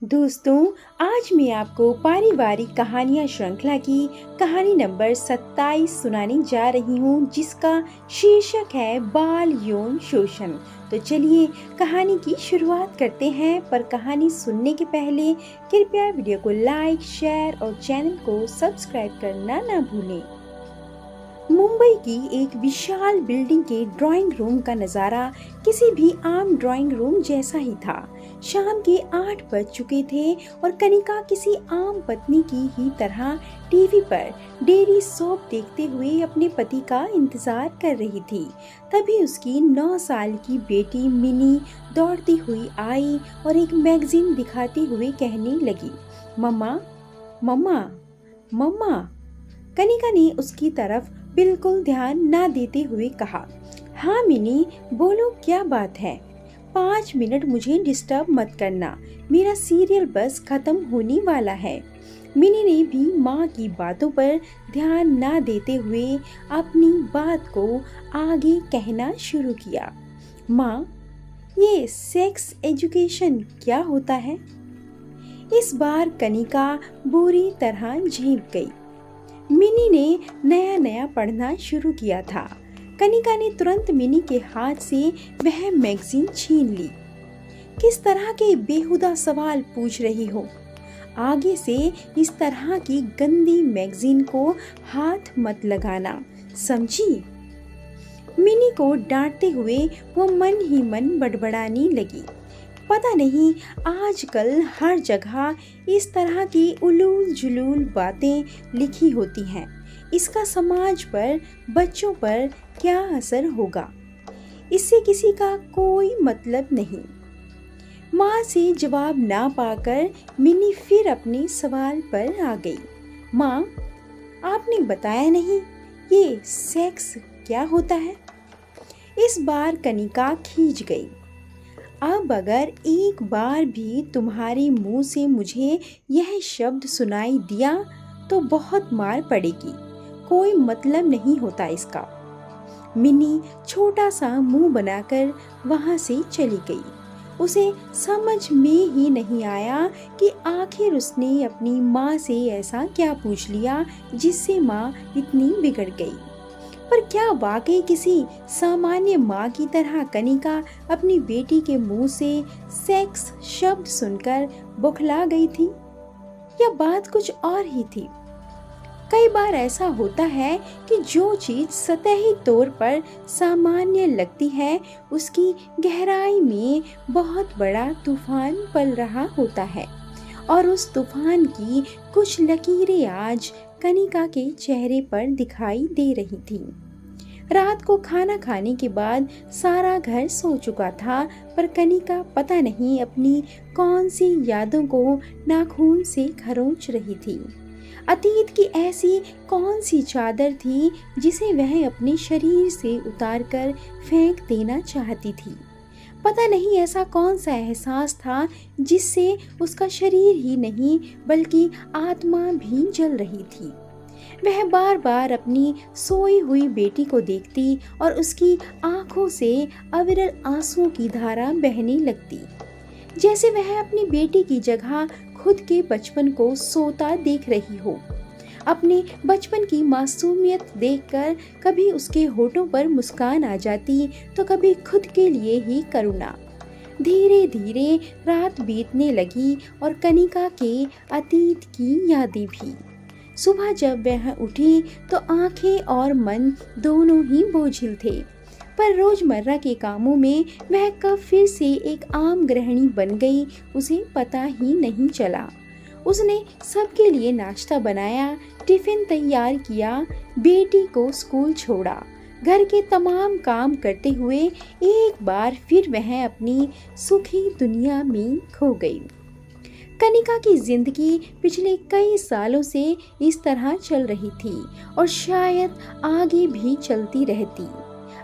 दोस्तों, आज मैं आपको पारिवारिक कहानियाँ श्रृंखला की कहानी नंबर 27 सुनाने जा रही हूँ, जिसका शीर्षक है बाल यौन शोषण। तो चलिए कहानी की शुरुआत करते हैं, पर कहानी सुनने के पहले कृपया वीडियो को लाइक, शेयर और चैनल को सब्सक्राइब करना ना भूलें। मुंबई की एक विशाल बिल्डिंग के ड्राइंग रूम का नज़ारा किसी भी आम ड्राइंग रूम जैसा ही था। शाम के 8 बज चुके थे और कनिका किसी आम पत्नी की ही तरह टीवी पर डेयरी सोप देखते हुए अपने पति का इंतजार कर रही थी। तभी उसकी 9 साल की बेटी मिनी दौड़ती हुई आई और एक मैगजीन दिखाते हुए कहने लगी, मम्मा मम्मा मम्मा। कनिका ने उसकी तरफ बिल्कुल ध्यान ना देते हुए कहा, हाँ मिनी, बोलो क्या बात है। 5 मिनट मुझे डिस्टर्ब मत करना, मेरा सीरियल बस खत्म होने वाला है। मिनी ने भी माँ की बातों पर ध्यान ना देते हुए अपनी बात को आगे कहना शुरू किया। माँ, ये सेक्स एजुकेशन क्या होता है? इस बार कनिका बुरी तरह झेप गई। मिनी ने नया नया पढ़ना शुरू किया था। कनिका ने तुरंत मिनी के हाथ से वह मैगजीन छीन ली। किस तरह के बेहुदा सवाल पूछ रही हो? आगे से इस तरह की गंदी मैगजीन को हाथ मत लगाना, समझी? मिनी को डांटते हुए वो मन ही मन बड़बड़ाने लगी। पता नहीं आजकल हर जगह इस तरह की उलूल जुलूल बातें लिखी होती हैं। इसका समाज पर, बच्चों पर क्या असर होगा, इससे किसी का कोई मतलब नहीं। माँ से जवाब ना पाकर मिनी फिर अपने सवाल पर आ गई। माँ, आपने बताया नहीं ये सेक्स क्या होता है? इस बार कनिका खींच गई। अब अगर एक बार भी तुम्हारे मुंह से मुझे यह शब्द सुनाई दिया तो बहुत मार पड़ेगी, कोई मतलब नहीं होता इसका। मिनी छोटा सा मुंह बनाकर वहां से चली गई। उसे समझ में ही नहीं आया कि आखिर उसने अपनी माँ से ऐसा क्या पूछ लिया जिससे माँ इतनी बिगड़ गई। पर क्या वाकई किसी सामान्य माँ की तरह कनिका अपनी बेटी के मुंह से सेक्स शब्द सुनकर बौखला गई थी, या बात कुछ और ही थी? कई बार ऐसा होता है कि जो चीज सतही तौर पर सामान्य लगती है, उसकी गहराई में बहुत बड़ा तूफान पल रहा होता है। और उस तूफान की कुछ लकीरें आज कनिका के चेहरे पर दिखाई दे रही थी। रात को खाना खाने के बाद सारा घर सो चुका था, पर कनिका पता नहीं अपनी कौन सी यादों को नाखून से खरोंच रही थी। अतीत की ऐसी कौन सी चादर थी जिसे वह अपने शरीर से उतारकर फेंक देना चाहती थी। पता नहीं ऐसा कौन सा एहसास था जिससे उसका शरीर ही नहीं बल्कि आत्मा भी जल रही थी। वह बार बार अपनी सोई हुई बेटी को देखती और उसकी आंखों से अविरल आंसुओं की धारा बहने लगती, जैसे वह अपनी बेटी की जगह खुद के बचपन को सोता देख रही हो। अपने बचपन की मासूमियत देखकर कभी उसके होठों पर मुस्कान आ जाती तो कभी खुद के लिए ही करुणा। धीरे धीरे रात बीतने लगी और कनिका के अतीत की यादें भी। सुबह जब वह उठी तो आंखें और मन दोनों ही बोझिल थे, पर रोजमर्रा के कामों में वह कब फिर से एक आम गृहिणी बन गई, उसे पता ही नहीं चला। उसने सबके लिए नाश्ता बनाया, टिफिन तैयार किया, बेटी को स्कूल छोड़ा, घर के तमाम काम करते हुए एक बार फिर वह अपनी सुखी दुनिया में खो गई। कनिका की जिंदगी पिछले कई सालों से इस तरह चल रही थी और शायद आगे भी चलती रहती,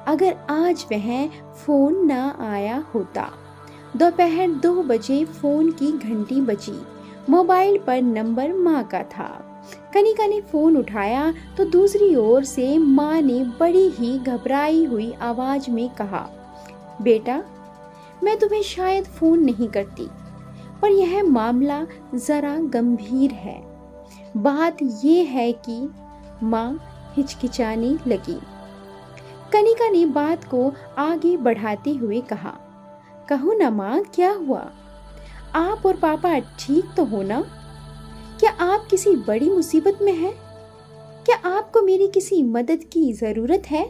अगर आज वह फोन ना आया होता। दोपहर 2 बजे फोन की घंटी बजी। मोबाइल पर नंबर माँ का था। कनिका ने फोन उठाया तो दूसरी ओर से माँ ने बड़ी ही घबराई हुई आवाज में कहा, बेटा, मैं तुम्हें शायद फोन नहीं करती, पर यह मामला ज़रा गंभीर है। बात ये है कि माँ हिचकिचाने लगी। कनिका ने बात को आगे बढ़ाते हुए कहा, कहो ना माँ, क्या हुआ? आप और पापा ठीक तो हो ना? क्या आप किसी बड़ी मुसीबत में हैं? क्या आपको मेरी किसी मदद की ज़रूरत है?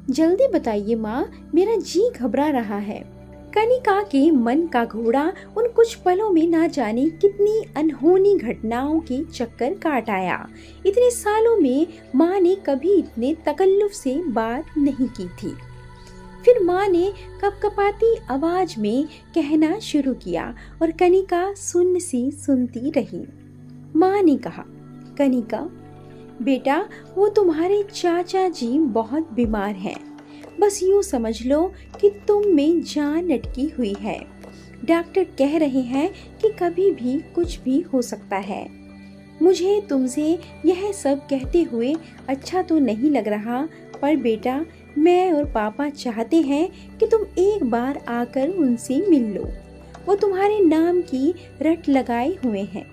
जल्दी बताइए माँ, मेरा जी घबरा रहा है। कनिका के मन का घोड़ा उन कुछ पलों में ना जाने कितनी अनहोनी घटनाओं के चक्कर काट आया। इतने सालों में माँ ने कभी इतने तकल्लुफ से बात नहीं की थी। फिर माँ ने कपकपाती आवाज में कहना शुरू किया और कनिका सुन्न सी सुनती रही। माँ ने कहा, कनिका बेटा, वो तुम्हारे चाचा जी बहुत बीमार हैं। बस यूँ समझ लो कि तुम में जान अटकी हुई है। डॉक्टर कह रहे हैं कि कभी भी कुछ भी हो सकता है। मुझे तुमसे यह सब कहते हुए अच्छा तो नहीं लग रहा, पर बेटा मैं और पापा चाहते हैं कि तुम एक बार आकर उनसे मिल लो। वो तुम्हारे नाम की रट लगाए हुए हैं।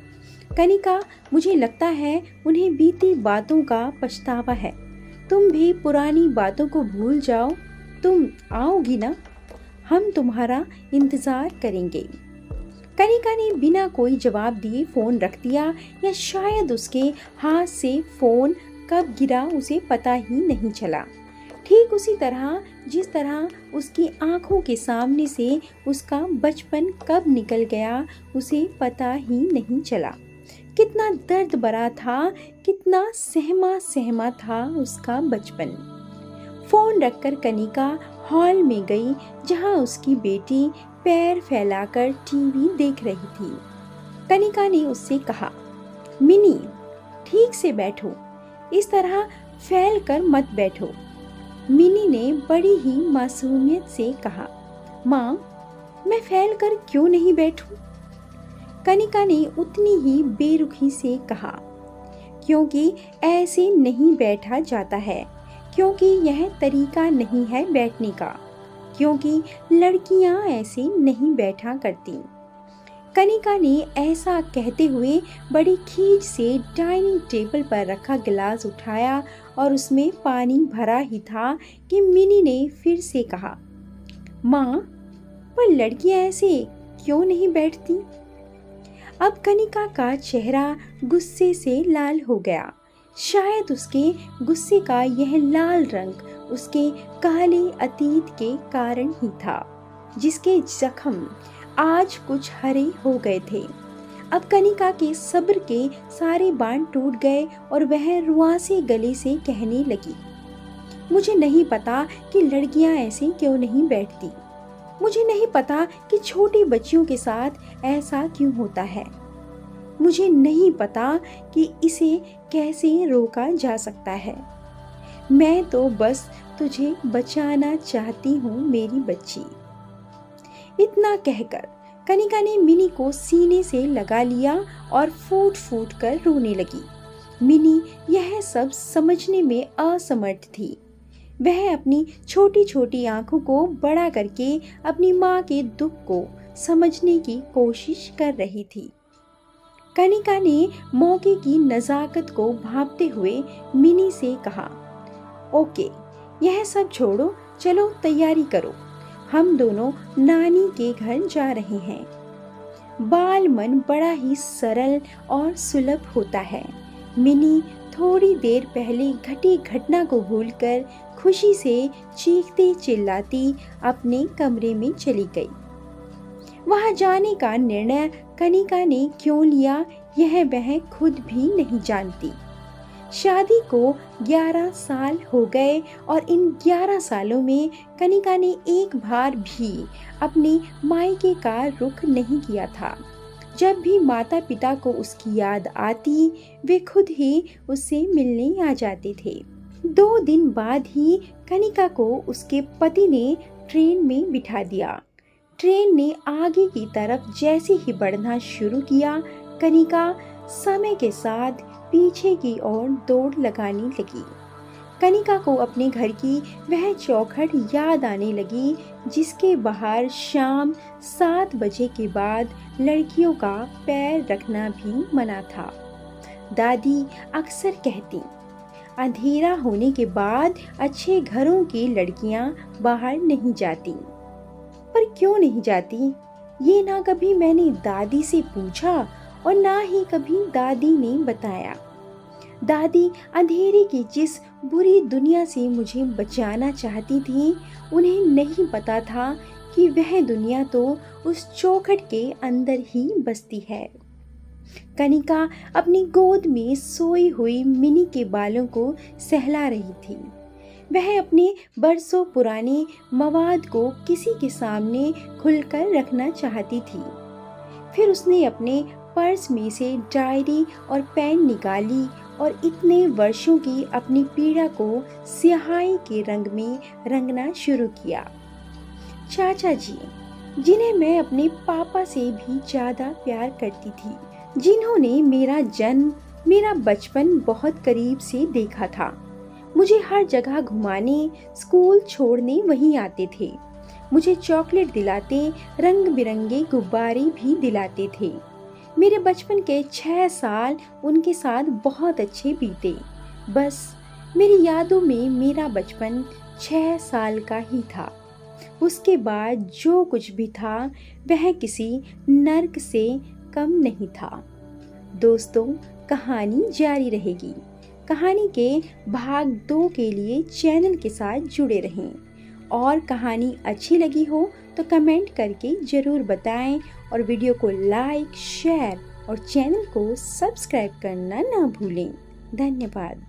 कनिका, मुझे लगता है उन्हें बीती बातों का पछतावा है। तुम भी पुरानी बातों को भूल जाओ। तुम आओगी ना? हम तुम्हारा इंतज़ार करेंगे। कनिका ने बिना कोई जवाब दिए फ़ोन रख दिया, या शायद उसके हाथ से फ़ोन कब गिरा उसे पता ही नहीं चला। ठीक उसी तरह जिस तरह उसकी आंखों के सामने से उसका बचपन कब निकल गया उसे पता ही नहीं चला। कितना दर्द भरा था, कितना सहमा सहमा था उसका बचपन। फ़ोन रखकर कनिका हॉल में गई, जहां उसकी बेटी पैर फैलाकर टीवी देख रही थी। कनिका ने उससे कहा, मिनी ठीक से बैठो, इस तरह फैल कर मत बैठो। मिनी ने बड़ी ही मासूमियत से कहा, माँ मैं फैल कर क्यों नहीं बैठूं? कनिका ने उतनी ही बेरुखी से कहा, क्योंकि ऐसे नहीं बैठा जाता है, क्योंकि यह तरीका नहीं है बैठने का, क्योंकि लड़कियां ऐसे नहीं बैठा करती। कनिका ने ऐसा कहते हुए बड़ी खींच से डाइनिंग टेबल पर रखा गिलास उठाया और उसमें पानी भरा ही था कि मिनी ने फिर से कहा, माँ पर लड़कियां ऐसे क्यों नहीं बैठती? अब कनिका का चेहरा गुस्से से लाल हो गया। शायद उसके गुस्से का यह लाल रंग उसके काले अतीत के कारण ही था, जिसके जख्म आज कुछ हरे हो गए थे। अब कनिका के सब्र के सारे बांध टूट गए और वह रुआसे गले से कहने लगी, मुझे नहीं पता कि लड़कियां ऐसे क्यों नहीं बैठती। मुझे नहीं पता कि छोटी बच्चियों के साथ ऐसा क्यों होता है। मुझे नहीं पता कि इसे कैसे रोका जा सकता है। मैं तो बस तुझे बचाना चाहती हूँ मेरी बच्ची। इतना कहकर कनिका ने मिनी को सीने से लगा लिया और फूट फूट कर रोने लगी। मिनी यह सब समझने में असमर्थ थी। वह अपनी छोटी छोटी आंखों को बड़ा करके अपनी माँ के दुख को समझने की कोशिश कर रही थी। कनिका ने मौके की नज़ाकत को भांपते हुए मिनी से कहा, ओके, यह सब छोड़ो, चलो तैयारी करो, हम दोनों नानी के घर जा रहे हैं। बाल मन बड़ा ही सरल और सुलभ होता है। मिनी थोड़ी देर पहले घटी घटना को भूलकर खुशी से चीखते चिल्लाती अपने कमरे में चली गई। वहां जाने का निर्णय कनिका ने क्यों लिया यह वह खुद भी नहीं जानती। शादी को 11 साल हो गए और इन 11 सालों में कनिका ने एक बार भी अपने मायके का रुख नहीं किया था। जब भी माता पिता को उसकी याद आती, वे खुद ही उससे मिलने आ जाते थे। 2 दिन बाद ही कनिका को उसके पति ने ट्रेन में बिठा दिया। ट्रेन ने आगे की तरफ जैसे ही बढ़ना शुरू किया, कनिका समय के साथ पीछे की ओर दौड़ लगाने लगी। कनिका को अपने घर की वह चौखट याद आने लगी जिसके बाहर शाम 7 बजे के बाद लड़कियों का पैर रखना भी मना था। दादी अक्सर कहती, अंधेरा होने के बाद अच्छे घरों की लड़कियां बाहर नहीं जाती। पर क्यों नहीं जाती, ये ना कभी मैंने दादी से पूछा और ना ही कभी दादी ने बताया। दादी अंधेरे की जिस बुरी दुनिया से मुझे बचाना चाहती थी, उन्हें नहीं पता था कि वह दुनिया तो उस चौखट के अंदर ही बसती है। कनिका अपनी गोद में सोई हुई मिनी के बालों को सहला रही थी। वह अपने बरसों पुराने मवाद को किसी के सामने खुलकर रखना चाहती थी। फिर उसने अपने पर्स में से डायरी और पेन निकाली और इतने वर्षों की अपनी पीड़ा को स्याही के रंग में रंगना शुरू किया। चाचा जी, जिन्हें मैं अपने पापा से भी ज़्यादा प्यार करती थी, जिन्होंने मेरा जन्म, मेरा बचपन बहुत करीब से देखा था, मुझे हर जगह घुमाने, स्कूल छोड़ने वहीं आते थे, मुझे चॉकलेट दिलाते, रंग बिरंगे गुब्बारे भी दिलाते थे। मेरे बचपन के 6 साल उनके साथ बहुत अच्छे बीते। बस मेरी यादों में मेरा बचपन 6 साल का ही था। उसके बाद जो कुछ भी था वह किसी नर्क से कम नहीं था। दोस्तों, कहानी जारी रहेगी। कहानी के भाग 2 के लिए चैनल के साथ जुड़े रहें और कहानी अच्छी लगी हो तो कमेंट करके ज़रूर बताएं और वीडियो को लाइक, शेयर और चैनल को सब्सक्राइब करना ना भूलें। धन्यवाद।